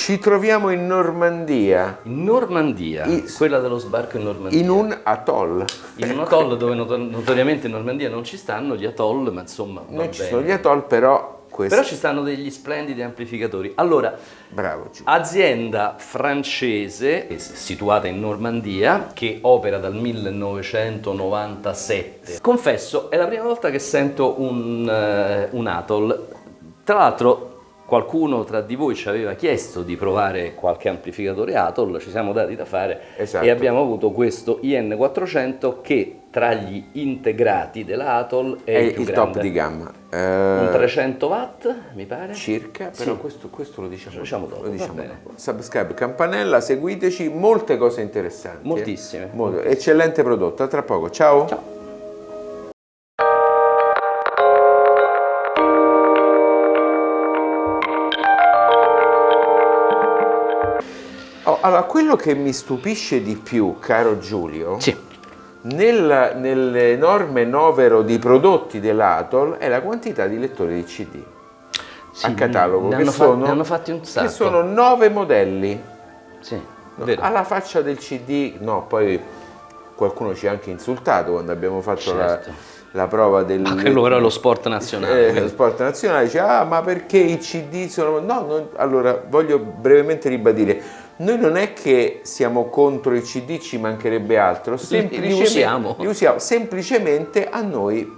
Ci troviamo in Normandia. In Normandia, quella dello sbarco in Normandia. In un atoll. In un atoll dove notoriamente in Normandia non ci stanno gli atoll, ma insomma va Non ci bene. sono gli atoll, però Però ci stanno degli splendidi amplificatori. Allora, bravo Giulio. azienda francese situata in Normandia che opera dal 1997. Confesso, è la prima volta che sento un atoll. Tra l'altro qualcuno tra di voi ci aveva chiesto di provare qualche amplificatore atoll, ci siamo dati da fare. Esatto. E abbiamo avuto questo IN400 che tra gli integrati della atoll è il più il grande. top di gamma. Un 300 watt, mi pare? Circa, però Sì. questo lo diciamo, Lo diciamo dopo, lo diciamo va bene. dopo. Subscribe, campanella, seguiteci, molte cose interessanti. Moltissime. Eccellente prodotto, a tra poco, ciao. Ciao. Allora, quello che mi stupisce di più, caro Giulio, Sì. nell'enorme novero di prodotti dell'Atoll è la quantità di lettori di CD a catalogo, ne che hanno fatti un sacco. che sono 9 modelli. Sì, No, vero. alla faccia del CD, no, poi qualcuno ci ha anche insultato quando abbiamo fatto Certo. la prova del... Ma quello però è lo sport nazionale. lo sport nazionale, dice, ma perché i CD sono... No, allora voglio brevemente ribadire, noi non è che siamo contro i CD, ci mancherebbe altro, Li usiamo. semplicemente a noi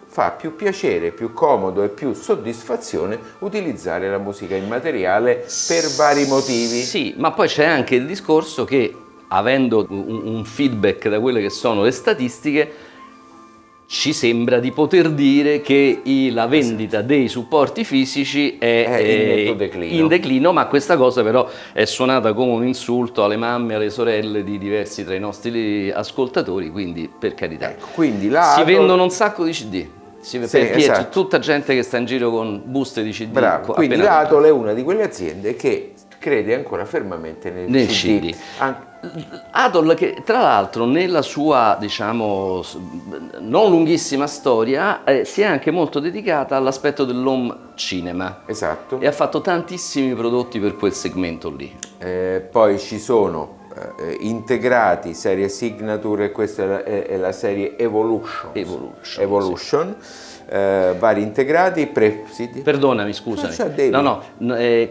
fa più piacere, più comodo e più soddisfazione utilizzare la musica immateriale per vari motivi. Sì, ma poi c'è anche il discorso che, avendo un feedback da quelle che sono le statistiche, ci sembra di poter dire che la vendita dei supporti fisici è in declino, ma questa cosa però è suonata come un insulto alle mamme e alle sorelle di diversi tra i nostri ascoltatori, quindi per carità. Ecco, quindi si vendono un sacco di CD. Esatto. Tutta gente che sta in giro con buste di CD. Bravo, quindi l'Atoll è una di quelle aziende che crede ancora fermamente nel CD. Atoll che tra l'altro nella sua, diciamo, non lunghissima storia si è anche molto dedicata all'aspetto dell'home cinema. Esatto. E ha fatto tantissimi prodotti per quel segmento lì. Poi ci sono integrati serie Signature, e questa è la serie Evolution. Vari integrati, Perdonami, scusami. No,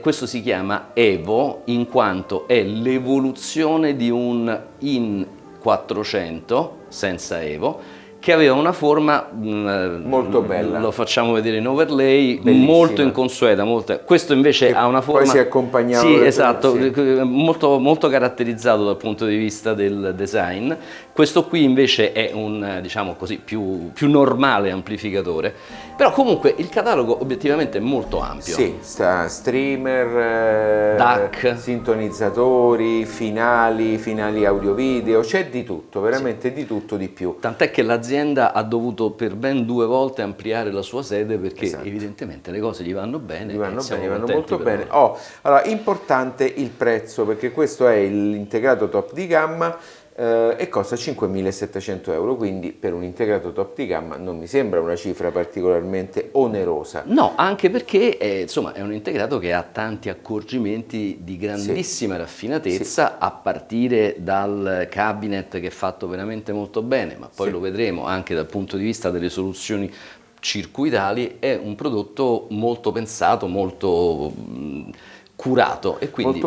questo si chiama Evo in quanto è l'evoluzione di un IN 400 senza Evo che aveva una forma molto bella. Lo facciamo vedere in overlay, bellissima, molto inconsueta. Questo invece ha una forma. Poi si accompagnava. Sì, esatto, molto, molto caratterizzato dal punto di vista del design. Questo qui invece è un, diciamo così, più normale amplificatore. Però comunque il catalogo obiettivamente è molto ampio. Sì, sta streamer, DAC, sintonizzatori, finali audio-video, c'è di tutto, veramente di tutto di più. Tant'è che l'azienda ha dovuto per ben 2 volte ampliare la sua sede perché evidentemente le cose gli vanno bene. Gli vanno molto bene. Allora, importante il prezzo, perché questo è l'integrato top di gamma. E costa 5.700 euro, quindi per un integrato top di gamma non mi sembra una cifra particolarmente onerosa. No, anche perché insomma è un integrato che ha tanti accorgimenti di grandissima raffinatezza, a partire dal cabinet che è fatto veramente molto bene, ma poi lo vedremo anche dal punto di vista delle soluzioni circuitali. È un prodotto molto pensato, molto curato e quindi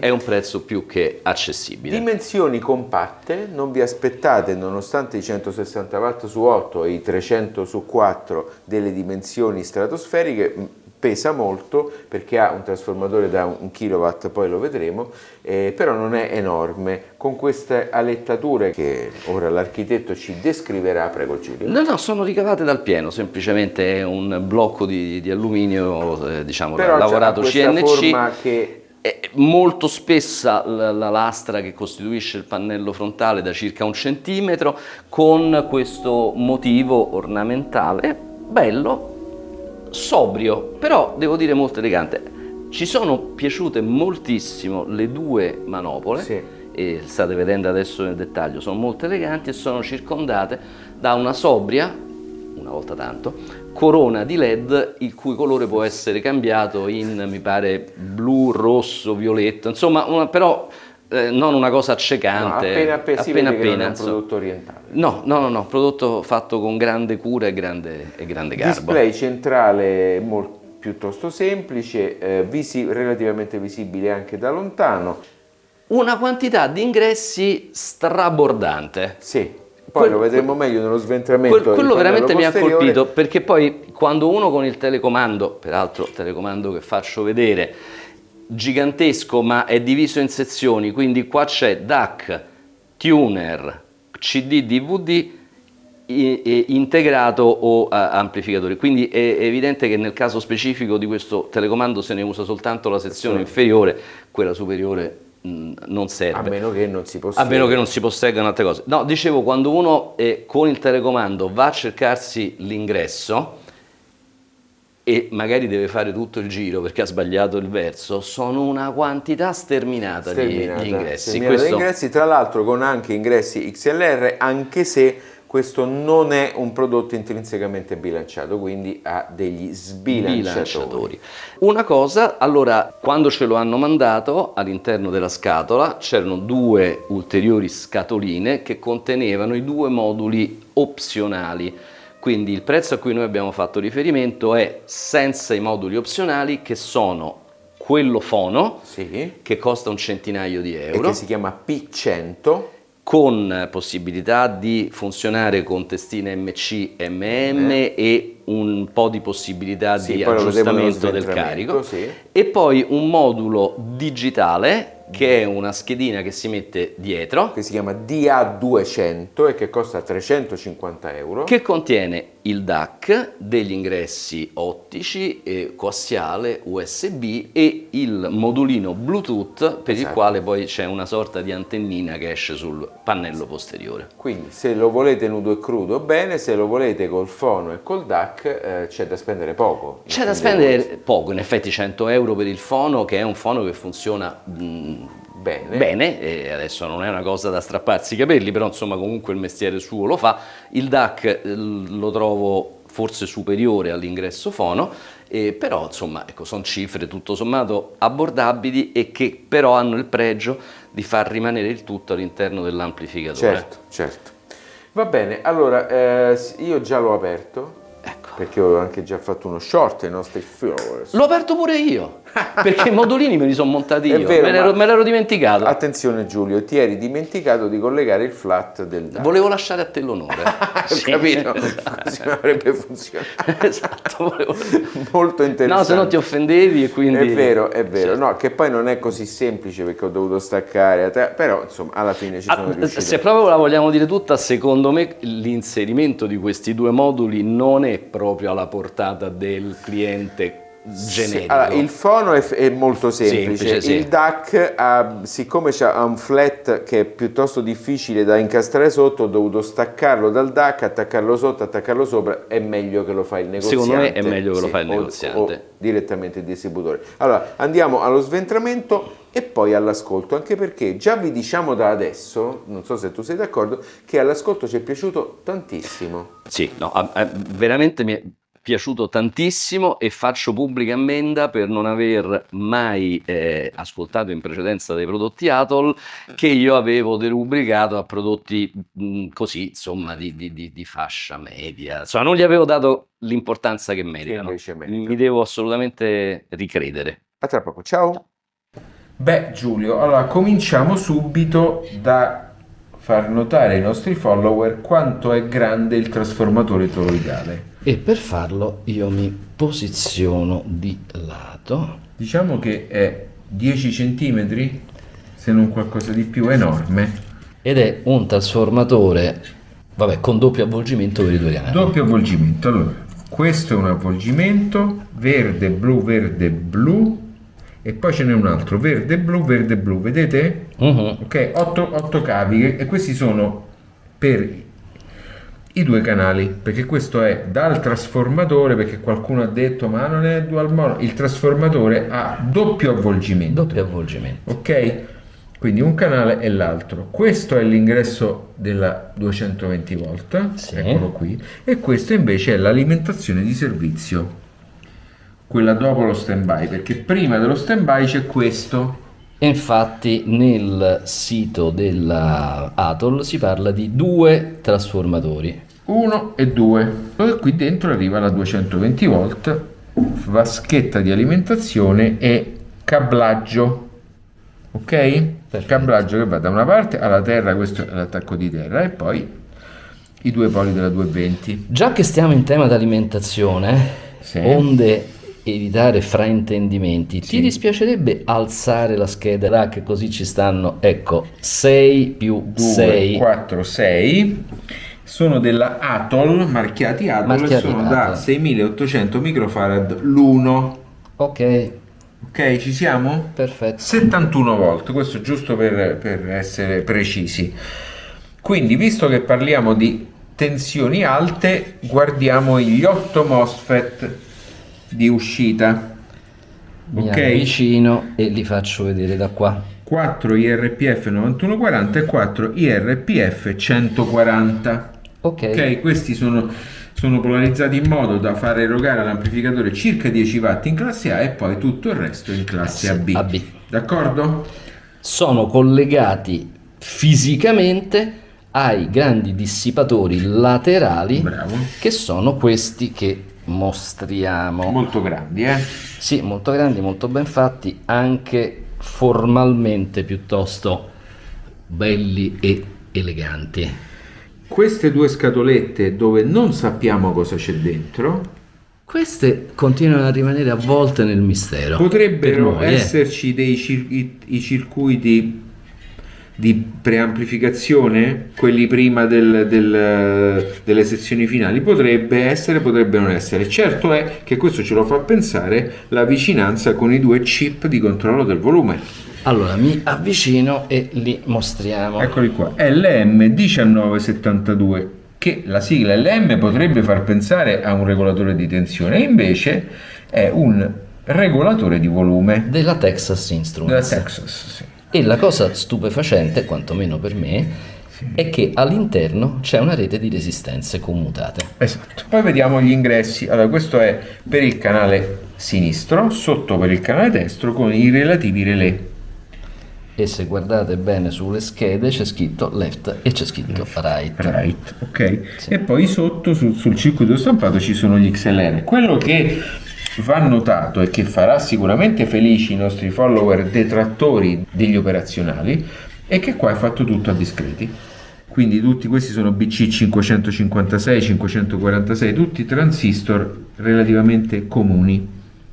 è un prezzo più che accessibile. Dimensioni compatte, non vi aspettate, nonostante i 160 watt su 8 e i 300 su 4 delle dimensioni stratosferiche, pesa molto perché ha un trasformatore da 1 kW, poi lo vedremo, però non è enorme, con queste alettature che ora l'architetto ci descriverà. Prego Giulio. No, sono ricavate dal pieno, semplicemente è un blocco di alluminio, diciamo, però lavorato CNC. Forma che è molto spessa la lastra che costituisce il pannello frontale, da circa 1 centimetro, con questo motivo ornamentale bello, sobrio, però devo dire molto elegante. Ci sono piaciute moltissimo le 2 manopole, e state vedendo adesso nel dettaglio, sono molto eleganti e sono circondate da una sobria, una volta tanto, corona di LED il cui colore può essere cambiato in, mi pare, blu, rosso, violetto, insomma, però non una cosa accecante. No, appena si vede che non è un insomma. prodotto orientale. No, prodotto fatto con grande cura e grande garbo. Display centrale piuttosto semplice, relativamente visibile anche da lontano. Una quantità di ingressi strabordante. Sì. Poi lo vedremo meglio nello sventramento. Quello veramente mi ha posteriore. colpito, perché poi quando uno con il telecomando, peraltro telecomando che faccio vedere, gigantesco ma è diviso in sezioni, quindi qua c'è DAC, tuner, CD, DVD integrato o amplificatore, quindi è evidente che nel caso specifico di questo telecomando se ne usa soltanto la sezione inferiore, quella superiore non serve. A meno che non si possegga. A meno che non si posseggano altre cose. No, dicevo, quando uno con il telecomando va a cercarsi l'ingresso e magari deve fare tutto il giro perché ha sbagliato il verso, sono una quantità sterminata di ingressi. Di ingressi, tra l'altro con anche ingressi XLR, anche se questo non è un prodotto intrinsecamente bilanciato, quindi ha degli sbilanciatori. Una cosa, allora, quando ce lo hanno mandato, all'interno della scatola c'erano 2 ulteriori scatoline che contenevano i 2 moduli opzionali. Quindi il prezzo a cui noi abbiamo fatto riferimento è senza i moduli opzionali, che sono quello fono, sì, che costa un centinaio di euro. E che si chiama P100. Con possibilità di funzionare con testine MC, MM e un po' di possibilità di aggiustamento del carico. Sì. E poi un modulo digitale che è una schedina che si mette dietro, che si chiama DA200 e che costa 350 euro, che contiene il DAC, degli ingressi ottici, coassiale, USB e il modulino Bluetooth per il quale poi c'è una sorta di antennina che esce sul pannello posteriore. Quindi se lo volete nudo e crudo bene, se lo volete col fono e col DAC c'è da spendere poco. C'è da spendere poco, in effetti 100 euro per il fono, che è un fono che funziona bene, e adesso non è una cosa da strapparsi i capelli, però insomma comunque il mestiere suo lo fa. Il DAC lo trovo forse superiore all'ingresso fono, però insomma ecco, sono cifre tutto sommato abbordabili e che però hanno il pregio di far rimanere il tutto all'interno dell'amplificatore. Certo. Va bene, allora io già l'ho aperto. Ecco. Perché ho anche già fatto uno short ai nostri followers. L'ho aperto pure io, perché i modulini me li sono montati io, vero, me l'ero dimenticato. Attenzione Giulio, ti eri dimenticato di collegare il flat del DAC. Volevo lasciare a te l'onore. Ho capito, così non avrebbe funzionato. Esatto, molto interessante. No, se no ti offendevi e quindi... È vero, certo. No, che poi non è così semplice perché ho dovuto staccare, però insomma alla fine ci sono riuscito. Se proprio la vogliamo dire tutta, secondo me l'inserimento di questi 2 moduli non è proprio alla portata del cliente generico. Sì, allora, il fono è molto semplice, il DAC siccome ha un flat che è piuttosto difficile da incastrare sotto, ho dovuto staccarlo dal DAC, attaccarlo sotto, attaccarlo sopra, è meglio che lo fa il negoziante. Secondo me è meglio che lo fa il negoziante. O direttamente il distributore. Allora andiamo allo sventramento e poi all'ascolto, anche perché già vi diciamo da adesso, non so se tu sei d'accordo, che all'ascolto ci è piaciuto tantissimo. Sì, no, veramente mi è piaciuto tantissimo e faccio pubblica ammenda per non aver mai ascoltato in precedenza dei prodotti Atoll che io avevo derubricato a prodotti così, insomma, di fascia media. Insomma, non gli avevo dato l'importanza che meritano. Mi devo assolutamente ricredere. A tra poco, ciao! Beh Giulio, allora cominciamo subito da far notare ai nostri follower quanto è grande il trasformatore toroidale. E per farlo io mi posiziono di lato. Diciamo che è 10 cm, se non qualcosa di più, enorme. Ed è un trasformatore, con doppio avvolgimento per i 2 canali. Doppio avvolgimento, allora, questo è un avvolgimento, verde, blu, e poi ce n'è un altro, verde, blu, vedete? Ok, 8 cavi, e questi sono per i 2 canali, perché questo è dal trasformatore, perché qualcuno ha detto ma non è dual mono, il trasformatore ha doppio avvolgimento. Doppio avvolgimento. Ok? quindi un canale e l'altro. Questo è l'ingresso della 220 volt, Sì. eccolo qui, e questo invece è l'alimentazione di servizio, quella dopo lo stand-by, perché prima dello stand-by c'è questo. Infatti nel sito della Atoll si parla di 2 trasformatori. 1 e 2, e qui dentro arriva la 220 volt, vaschetta di alimentazione e cablaggio, ok? Perfetto. Cablaggio che va da una parte alla terra, questo è l'attacco di terra, e poi i due poli della 220. Già che stiamo in tema di alimentazione, Sì. onde evitare fraintendimenti, ti dispiacerebbe alzare la scheda rack così ci stanno, ecco, 6 più 2, 6. 4, 6 sono della Atoll, marchiati Atoll, e Marchiati sono da Atoll. 6800 microfarad l'uno. Ok, Ok, ci siamo? perfetto. 71 volt, questo giusto per essere precisi. Quindi, visto che parliamo di tensioni alte, guardiamo gli 8 MOSFET di uscita. Mi Ok? avvicino e li faccio vedere da qua. 4 IRPF 9140 e 4 IRPF 140. Ok, questi sono polarizzati in modo da far erogare all'amplificatore circa 10 watt in classe A e poi tutto il resto in classe AB. AB. D'accordo? Sono collegati fisicamente ai grandi dissipatori laterali, Bravo. che sono questi che mostriamo. Molto grandi, Sì, molto grandi, molto ben fatti, anche formalmente piuttosto belli e eleganti. Queste due scatolette dove non sappiamo cosa c'è dentro Queste continuano a rimanere avvolte nel mistero. Per potrebbero noi, esserci i circuiti di preamplificazione, quelli prima delle sezioni finali. Potrebbe essere, potrebbe non essere. Certo è che questo ce lo fa pensare la vicinanza con i due chip di controllo del volume. Allora mi avvicino e li mostriamo. Eccoli qua, LM1972, che la sigla LM potrebbe far pensare a un regolatore di tensione, invece è un regolatore di volume Della Texas della Instruments. Texas. Sì. E la cosa stupefacente, quantomeno per me, è che all'interno c'è una rete di resistenze commutate. Esatto. Poi vediamo gli ingressi. Allora, questo è per il canale sinistro, sotto per il canale destro con i relativi relè. E se guardate bene sulle schede c'è scritto left e c'è scritto right. Right, ok. E poi sotto sul circuito stampato ci sono gli XLR. Quello che va notato e che farà sicuramente felici i nostri follower detrattori degli operazionali è che qua è fatto tutto a discreti. Quindi tutti questi sono BC 556, 546, tutti transistor relativamente comuni.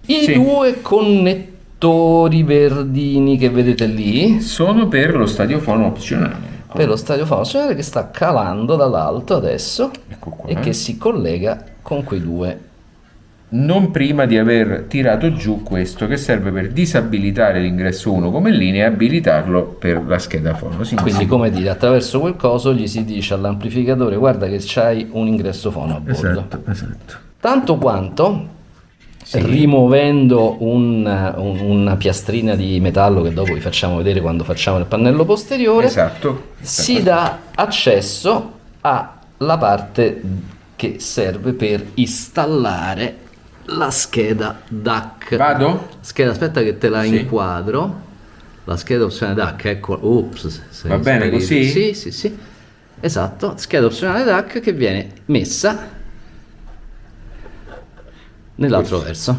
I Sì. due connettori verdini che vedete lì Sono per lo stadiofono opzionale. per lo stadio funzionale che sta calando dall'alto adesso Ecco qua. e che si collega con quei due. Non prima di aver tirato giù questo che serve per disabilitare l'ingresso 1 come linea e abilitarlo per la scheda fono. Quindi, come dire, attraverso quel coso gli si dice all'amplificatore: guarda che c'hai un ingresso fono a bordo. Esatto. Tanto quanto, rimuovendo una piastrina di metallo che dopo vi facciamo vedere quando facciamo il pannello posteriore, Esatto. si dà accesso alla parte che serve per installare la scheda DAC. Vado? Scheda, aspetta che te la Sì. inquadro. La scheda opzionale DAC, ecco. Ops, sei Va bene sparito. così? Sì. Esatto, scheda opzionale DAC che viene messa nell'altro verso,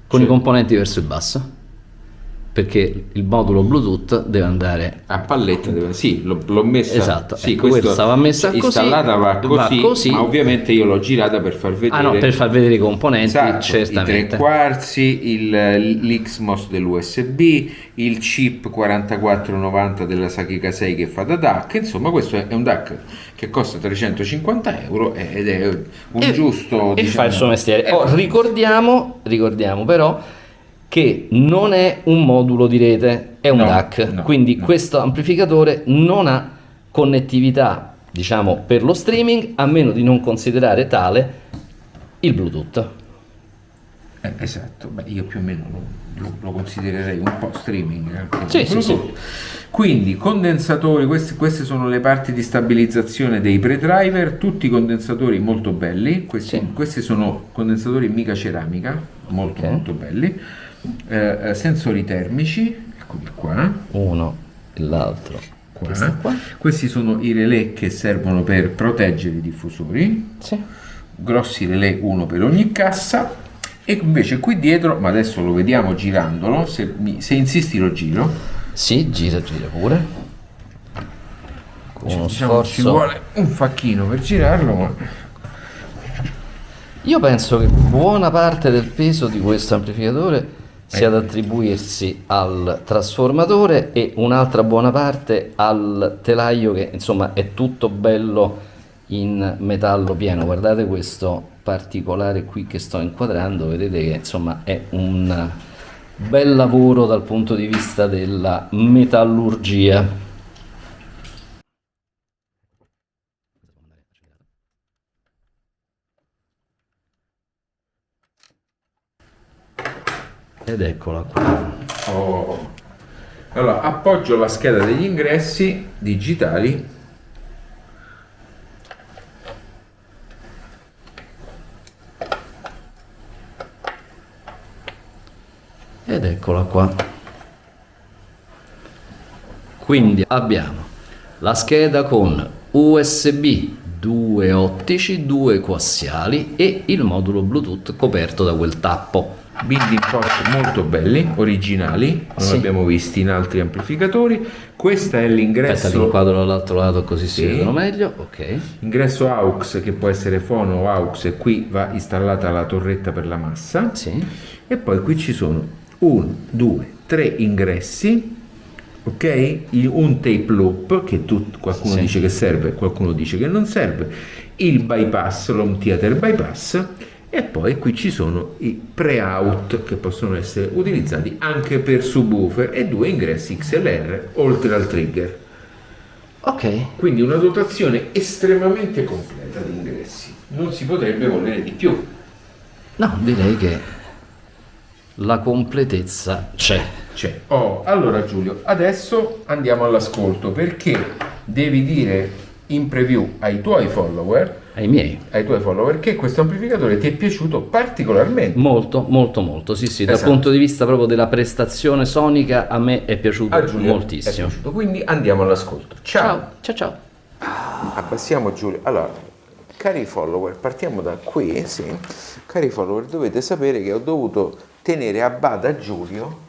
con i componenti verso il basso, perché il modulo Bluetooth deve andare a palletta sì, l'ho messa. Esatto, sì, ecco, questa va messa così, installata va così, così. ma ovviamente io l'ho girata per far vedere. Ah no, per far vedere i componenti, Esatto, certamente. i 3 quarzi, l'XMOS dell'USB, il chip 4490 della Sakika 6 che fa da DAC. Insomma, questo è un DAC che costa 350 euro ed è un giusto, e fa il suo mestiere. Ecco. Ricordiamo però che non è un modulo di rete, è un No, DAC, no, quindi no. questo amplificatore non ha connettività, diciamo, per lo streaming, a meno di non considerare tale il Bluetooth. Esatto, beh, io più o meno lo considererei un po' streaming Sì, sì, sì. Quindi condensatori, queste sono le parti di stabilizzazione dei pre-driver, tutti condensatori molto belli, questi sono condensatori mica ceramica, molto Ok. molto belli. Sensori termici, eccoli qua. Uno e l'altro. Questa qua. Questi sono i relè che servono per proteggere i diffusori, Sì. grossi relè, uno per ogni cassa. E invece qui dietro, ma adesso lo vediamo girandolo, se insisti lo giro. Sì, gira pure. Con uno Diciamo, ci sforzo. vuole un facchino per girarlo, ma Io penso che buona parte del peso di questo amplificatore sia da attribuirsi al trasformatore e un'altra buona parte al telaio che insomma è tutto bello in metallo pieno. Guardate questo particolare qui che sto inquadrando, vedete che insomma è un bel lavoro dal punto di vista della metallurgia. Ed eccola qua. oh. Allora, appoggio la scheda degli ingressi digitali. Ed eccola qua. Quindi abbiamo la scheda con USB, due ottici, due coassiali e il modulo Bluetooth coperto da quel tappo. Building post molto belli, originali, non Sì. abbiamo visti in altri amplificatori. Questo è Aspetta, li l'ingresso, inquadro dall'altro lato così si Sì. vedono meglio. Ok. ingresso AUX, che può essere fono o AUX, e qui va installata la torretta per la massa. Sì. E poi qui ci sono 1, 2, 3 ingressi, ok? Un tape loop che qualcuno Sì. dice che serve, qualcuno dice che non serve, il bypass, l'home theater bypass, e poi qui ci sono i pre-out che possono essere utilizzati anche per subwoofer e due ingressi XLR oltre al trigger. Ok. Quindi una dotazione estremamente completa di ingressi. Non si potrebbe volere di più. No, direi che la completezza c'è. Allora Giulio, adesso andiamo all'ascolto, perché devi dire in preview ai tuoi follower Ai miei. che questo amplificatore ti è piaciuto particolarmente. Molto, molto, molto. Sì, sì, dal Esatto. punto di vista proprio della prestazione sonica a me è piaciuto A Giulio moltissimo. è piaciuto. Quindi andiamo all'ascolto. Ciao. Ciao, ciao, ciao. Abbassiamo Giulio. Allora, cari follower, partiamo da qui, sì. Cari follower, dovete sapere che ho dovuto tenere a bada Giulio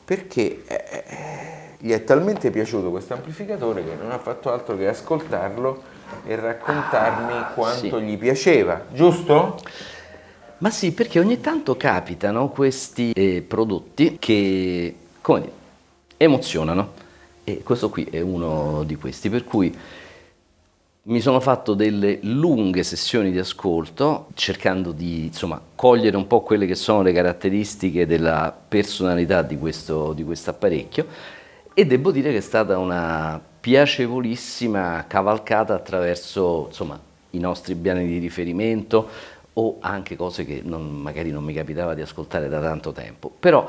perché gli è talmente piaciuto questo amplificatore che non ha fatto altro che ascoltarlo e raccontarmi quanto gli piaceva, giusto? Ma sì, perché ogni tanto capitano questi prodotti che, come dire, emozionano. E questo qui è uno di questi, per cui mi sono fatto delle lunghe sessioni di ascolto cercando di insomma cogliere un po' quelle che sono le caratteristiche della personalità di questo apparecchio, e devo dire che è stata una piacevolissima cavalcata attraverso insomma i nostri brani di riferimento o anche cose che magari non mi capitava di ascoltare da tanto tempo. Però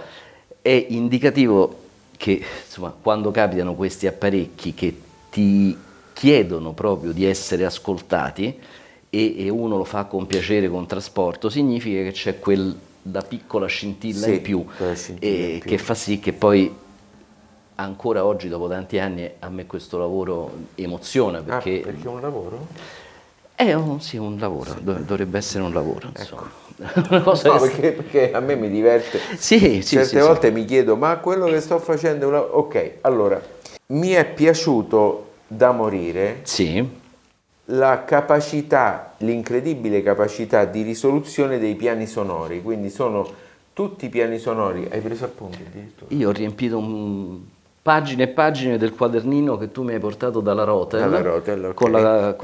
è indicativo che insomma quando capitano questi apparecchi che ti chiedono proprio di essere ascoltati e uno lo fa con piacere, con trasporto, significa che c'è quella piccola scintilla in più, che fa sì che poi ancora oggi dopo tanti anni a me questo lavoro emoziona, perché perché è un lavoro? è un lavoro, dovrebbe essere un lavoro, insomma. Una cosa perché a me mi diverte. Sì, Certe volte mi chiedo, ma quello che sto facendo è un lavoro? Ok, allora, mi è piaciuto da morire la capacità, l'incredibile capacità di risoluzione dei piani sonori, quindi sono tutti piani sonori. Hai preso appunti addirittura? Io ho riempito pagine e pagine del quadernino che tu mi hai portato dalla Rotel, okay. con la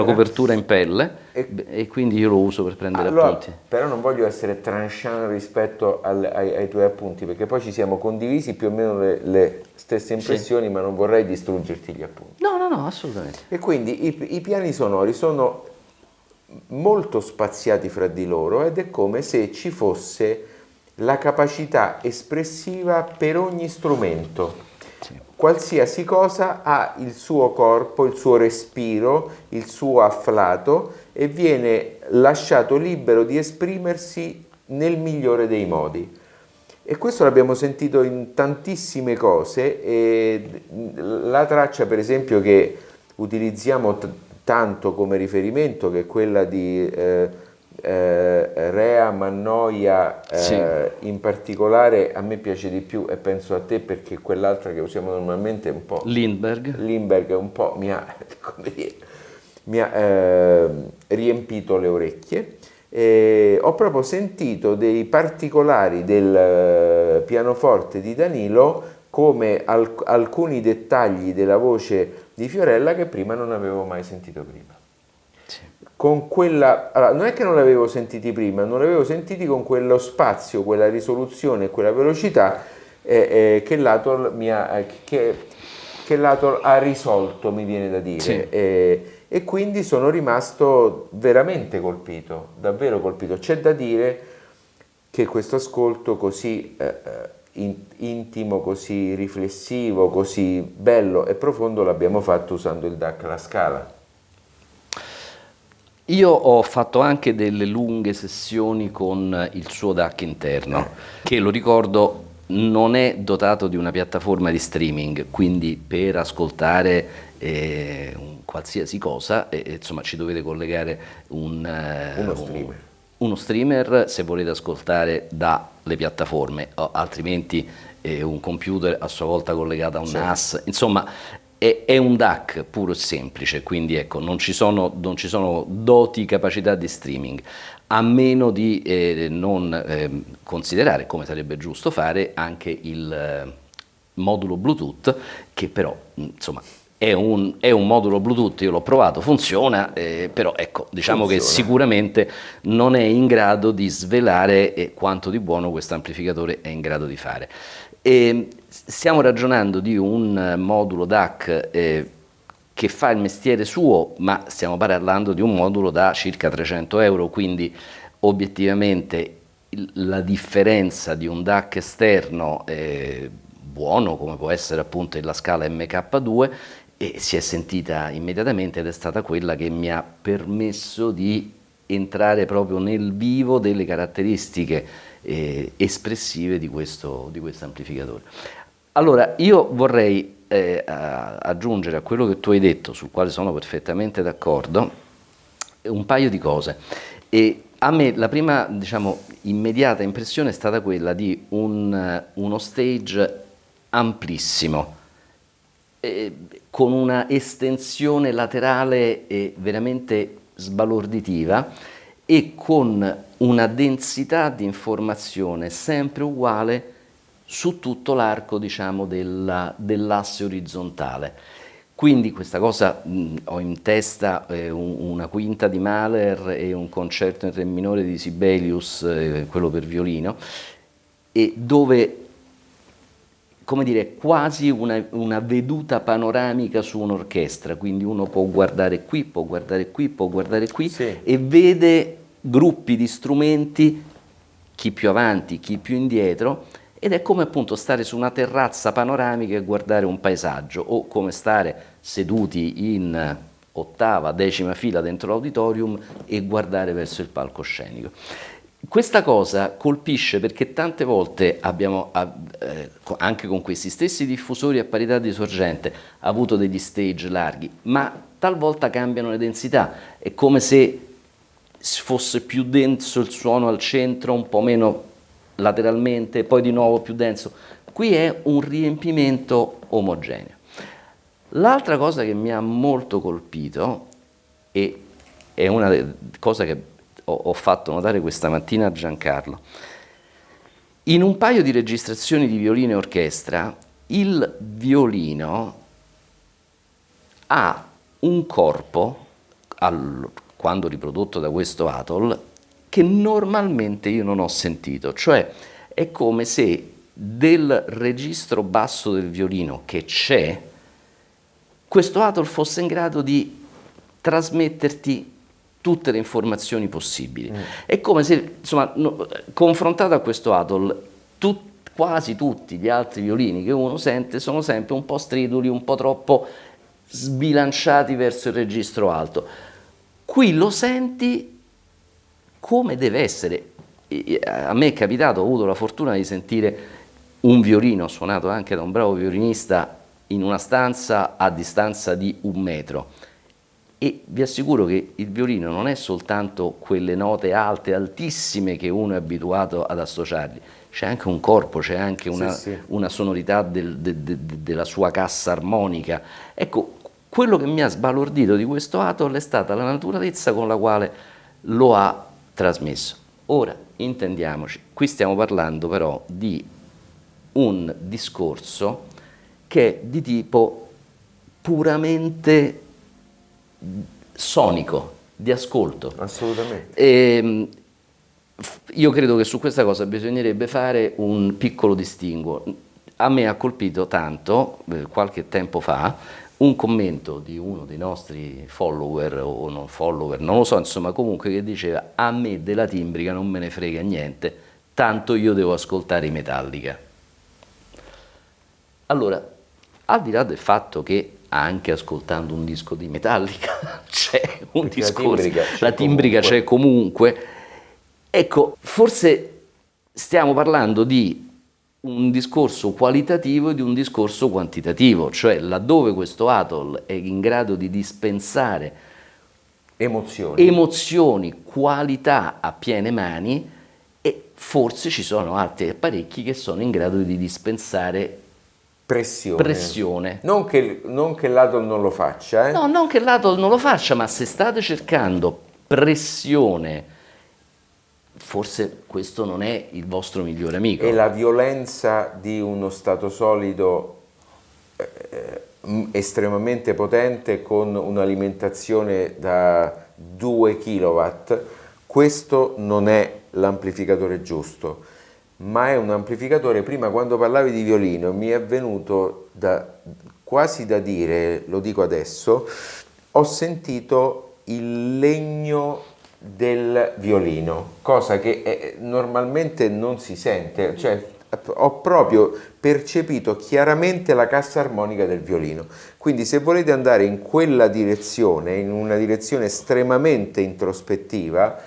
copertura in pelle, e quindi io lo uso per prendere appunti. Però non voglio essere tranchant rispetto ai tuoi appunti, perché poi ci siamo condivisi più o meno le stesse impressioni, ma non vorrei distruggerti gli appunti. No, assolutamente. E quindi i piani sonori sono molto spaziati fra di loro, ed è come se ci fosse la capacità espressiva per ogni strumento. Sì. Qualsiasi cosa ha il suo corpo, il suo respiro, il suo afflato, e viene lasciato libero di esprimersi nel migliore dei modi. E questo l'abbiamo sentito in tantissime cose, e la traccia per esempio che utilizziamo tanto come riferimento, che è quella di Rea Mannoia, Sì. in particolare a me piace di più, e penso a te perché quell'altra che usiamo normalmente è un po'... Lindbergh è un po' come dire, mi ha riempito le orecchie. Ho proprio sentito dei particolari del pianoforte di Danilo, come alcuni dettagli della voce di Fiorella che prima non avevo mai sentito prima. Sì. Con quella, allora, non è che non li avevo sentiti prima, non li avevo sentiti con quello spazio, quella risoluzione e quella velocità che l'Atol ha risolto, mi viene da dire. Sì. E quindi sono rimasto veramente colpito, davvero colpito. C'è da dire che questo ascolto così intimo, così riflessivo, così bello e profondo l'abbiamo fatto usando il DAC La Scala. Io ho fatto anche delle lunghe sessioni con il suo DAC interno, che lo ricordo non è dotato di una piattaforma di streaming, quindi per ascoltare qualsiasi cosa, insomma, ci dovete collegare uno streamer se volete ascoltare dalle piattaforme, altrimenti un computer a sua volta collegato a un NAS, insomma è un DAC puro e semplice, quindi ecco, non ci sono doti, capacità di streaming, a meno di non considerare, come sarebbe giusto fare, anche il modulo Bluetooth, che però insomma è un modulo Bluetooth, io l'ho provato, funziona, però ecco, diciamo che sicuramente non è in grado di svelare quanto di buono questo amplificatore è in grado di fare. Stiamo ragionando di un modulo DAC che fa il mestiere suo, ma stiamo parlando di un modulo da circa 300 euro, quindi obiettivamente la differenza di un DAC esterno buono, come può essere appunto la Scala MK2, si è sentita immediatamente, ed è stata quella che mi ha permesso di entrare proprio nel vivo delle caratteristiche espressive di questo amplificatore. Allora, io vorrei aggiungere a quello che tu hai detto, sul quale sono perfettamente d'accordo, un paio di cose. E a me la prima, diciamo, immediata impressione è stata quella di uno stage amplissimo, con una estensione laterale veramente sbalorditiva e con una densità di informazione sempre uguale su tutto l'arco, diciamo, dell'asse orizzontale. Quindi questa cosa, ho in testa una quinta di Mahler e un concerto in re minore di Sibelius, quello per violino, e dove, come dire, quasi una veduta panoramica su un'orchestra, quindi uno può guardare qui, può guardare qui, può guardare qui, sì, e vede gruppi di strumenti, chi più avanti, chi più indietro, ed è come appunto stare su una terrazza panoramica e guardare un paesaggio, o come stare seduti in ottava, decima fila dentro l'auditorium e guardare verso il palcoscenico. Questa cosa colpisce perché tante volte abbiamo, anche con questi stessi diffusori a parità di sorgente, avuto degli stage larghi, ma talvolta cambiano le densità, è come se fosse più denso il suono al centro, un po' meno lateralmente, poi di nuovo più denso. Qui è un riempimento omogeneo. L'altra cosa che mi ha molto colpito, e è una cosa che ho fatto notare questa mattina a Giancarlo, in un paio di registrazioni di violino e orchestra, il violino ha un corpo, quando riprodotto da questo Atol, che normalmente io non ho sentito, cioè è come se del registro basso del violino che c'è, questo Atol fosse in grado di trasmetterti tutte le informazioni possibili. È come se, insomma, confrontato a questo Atoll, quasi tutti gli altri violini che uno sente sono sempre un po' striduli, un po' troppo sbilanciati verso il registro alto. Qui lo senti come deve essere. A me è capitato, ho avuto la fortuna di sentire un violino suonato anche da un bravo violinista in una stanza a distanza di 1 metro, e vi assicuro che il violino non è soltanto quelle note alte, altissime che uno è abituato ad associargli, c'è anche un corpo, c'è anche una sonorità della sua cassa armonica. Ecco, quello che mi ha sbalordito di questo Atoll è stata la naturalezza con la quale lo ha trasmesso. Ora, intendiamoci, qui stiamo parlando però di un discorso che è di tipo puramente sonico, di ascolto. Assolutamente. Io credo che su questa cosa bisognerebbe fare un piccolo distinguo. A me ha colpito tanto, qualche tempo fa, un commento di uno dei nostri follower o non follower, non lo so, insomma, comunque, che diceva: a me della timbrica non me ne frega niente, tanto io devo ascoltare i Metallica. Allora, al di là del fatto che anche ascoltando un disco di Metallica c'è un discorso, la timbrica c'è comunque, ecco, forse stiamo parlando di un discorso qualitativo e di un discorso quantitativo, cioè laddove questo Atoll è in grado di dispensare emozioni, qualità a piene mani, e forse ci sono altri apparecchi che sono in grado di dispensare pressione. Non che l'Atoll non lo faccia. No, non che l'Atoll non lo faccia, ma se state cercando pressione, forse questo non è il vostro migliore amico. E la violenza di uno stato solido estremamente potente con un'alimentazione da 2 kW, questo non è l'amplificatore giusto, ma è un amplificatore. Prima, quando parlavi di violino, mi è venuto quasi da dire, lo dico adesso, ho sentito il legno del violino, cosa che normalmente non si sente, cioè ho proprio percepito chiaramente la cassa armonica del violino. Quindi se volete andare in quella direzione, in una direzione estremamente introspettiva,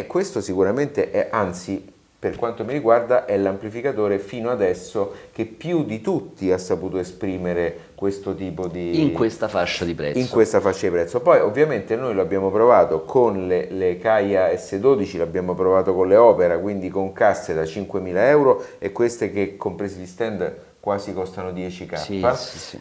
questo sicuramente è, anzi, per quanto mi riguarda, è l'amplificatore fino adesso che più di tutti ha saputo esprimere questo tipo di... in questa fascia di prezzo. In questa fascia di prezzo. Poi ovviamente noi lo abbiamo provato con le Kaya S12, l'abbiamo provato con le Opera, quindi con casse da 5.000 euro, e queste che, compresi gli stand, quasi costano 10.000. Sì.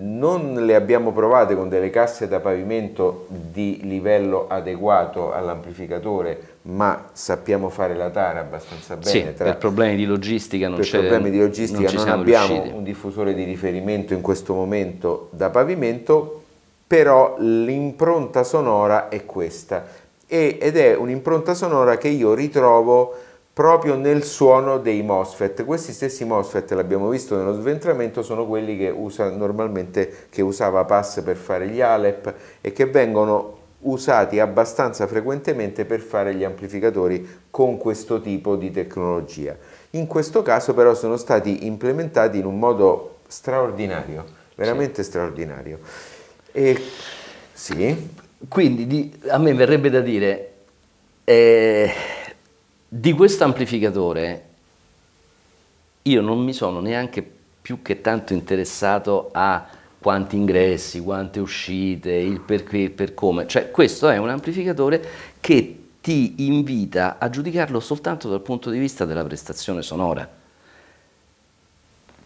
Non le abbiamo provate con delle casse da pavimento di livello adeguato all'amplificatore, ma sappiamo fare la tara abbastanza bene. Sì, per problemi di logistica non abbiamo riusciti. un diffusore di riferimento in questo momento da pavimento, però l'impronta sonora è questa, ed è un'impronta sonora che io ritrovo proprio nel suono dei MOSFET. Questi stessi MOSFET, l'abbiamo visto nello sventramento, sono quelli che usava PAS per fare gli Alep e che vengono usati abbastanza frequentemente per fare gli amplificatori con questo tipo di tecnologia. In questo caso però sono stati implementati in un modo straordinario, veramente straordinario. E sì. Quindi a me verrebbe da dire, di questo amplificatore io non mi sono neanche più che tanto interessato a quanti ingressi, quante uscite, il perché, il per come. Cioè, questo è un amplificatore che ti invita a giudicarlo soltanto dal punto di vista della prestazione sonora.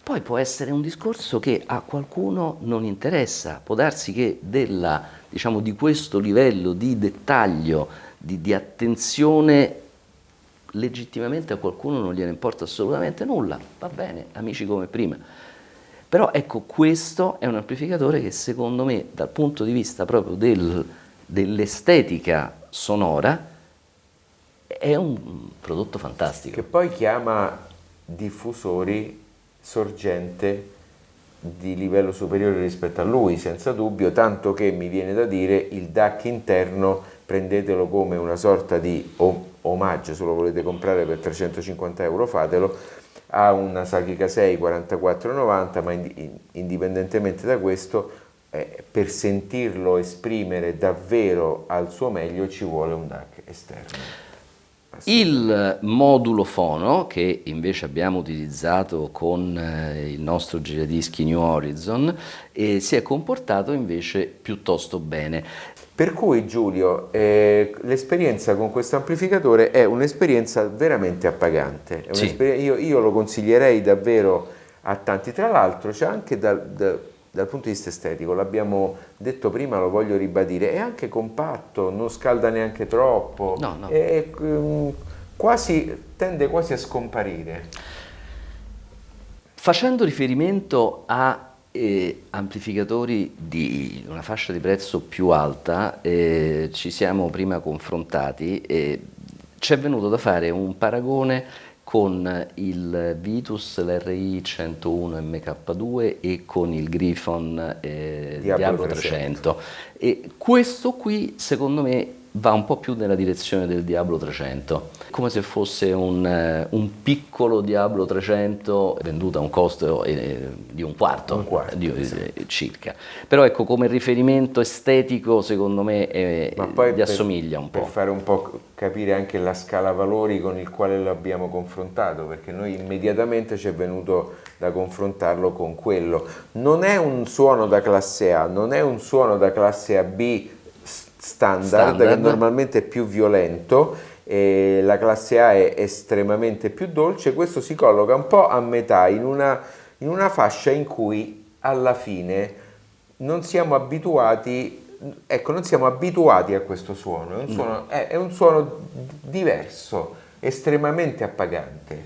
Poi può essere un discorso che a qualcuno non interessa, può darsi che di questo livello di dettaglio, di attenzione, legittimamente a qualcuno non gliene importa assolutamente nulla, va bene, amici come prima. Però ecco, questo è un amplificatore che secondo me, dal punto di vista proprio dell'estetica sonora, è un prodotto fantastico. Che poi chiama diffusori sorgente di livello superiore rispetto a lui, senza dubbio, tanto che mi viene da dire il DAC interno prendetelo come una sorta di omaggio, se lo volete comprare per 350 euro fatelo, ha una Saki Kasei 44,90, ma indipendentemente da questo, per sentirlo esprimere davvero al suo meglio ci vuole un DAC esterno. Il modulo fono, che invece abbiamo utilizzato con il nostro giradischi New Horizon, si è comportato invece piuttosto bene. Per cui Giulio, l'esperienza con questo amplificatore è un'esperienza veramente appagante. Sì. Io lo consiglierei davvero a tanti, tra l'altro c'è anche dal punto di vista estetico, l'abbiamo detto prima, lo voglio ribadire, è anche compatto, non scalda neanche troppo, No. tende quasi a scomparire. Facendo riferimento a amplificatori di una fascia di prezzo più alta, ci siamo prima confrontati e ci è venuto da fare un paragone con il Vitus, l'RI 101 MK2 e con il Griffon Diablo 300. E questo qui secondo me va un po' più nella direzione del Diablo 300, come se fosse un piccolo Diablo 300 venduto a un costo di un quarto circa. Però ecco, come riferimento estetico secondo me gli assomiglia un po'. Per fare un po' capire anche la scala valori con il quale lo abbiamo confrontato, perché noi immediatamente ci è venuto da confrontarlo con quello. Non è un suono da classe A, non è un suono da classe AB standard, che normalmente è più violento, e la classe A è estremamente più dolce. Questo si colloca un po' a metà in una fascia in cui alla fine non siamo abituati a questo suono. È un suono diverso, estremamente appagante,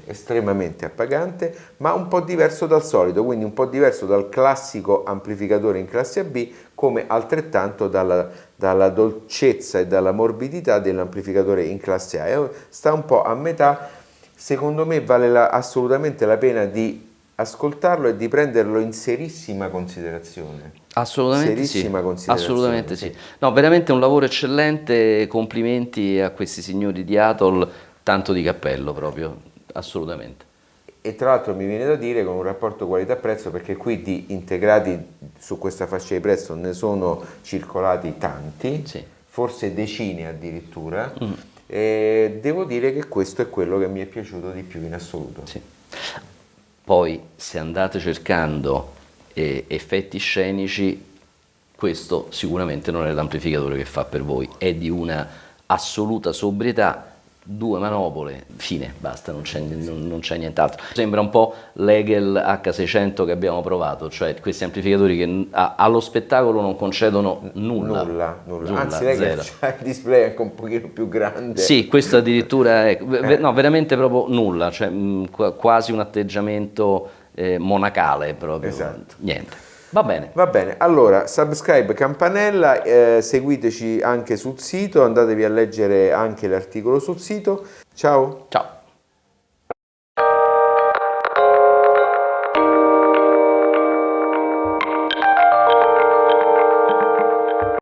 ma un po' diverso dal solito, quindi un po' diverso dal classico amplificatore in classe AB, come altrettanto dalla dolcezza e dalla morbidità dell'amplificatore in classe A. Sta un po' a metà. Secondo me vale assolutamente la pena di ascoltarlo e di prenderlo in serissima considerazione. Assolutamente sì. No, veramente un lavoro eccellente, complimenti a questi signori di Atoll, tanto di cappello proprio, assolutamente. E tra l'altro mi viene da dire con un rapporto qualità-prezzo, perché qui di integrati su questa fascia di prezzo ne sono circolati tanti, sì, forse decine addirittura, e devo dire che questo è quello che mi è piaciuto di più in assoluto. Sì. Poi se andate cercando effetti scenici, questo sicuramente non è l'amplificatore che fa per voi, è di una assoluta sobrietà, 2 manopole, fine, basta, non c'è nient'altro. Sembra un po' l'Egel H600 che abbiamo provato, cioè questi amplificatori che allo spettacolo non concedono nulla. Anzi, l'Egel c'ha il display anche un pochino più grande. Sì, questo addirittura è, no, veramente proprio nulla, cioè quasi un atteggiamento monacale proprio, esatto. Niente. Va bene. Va bene, allora subscribe, campanella, seguiteci anche sul sito, andatevi a leggere anche l'articolo sul sito. Ciao. Ciao.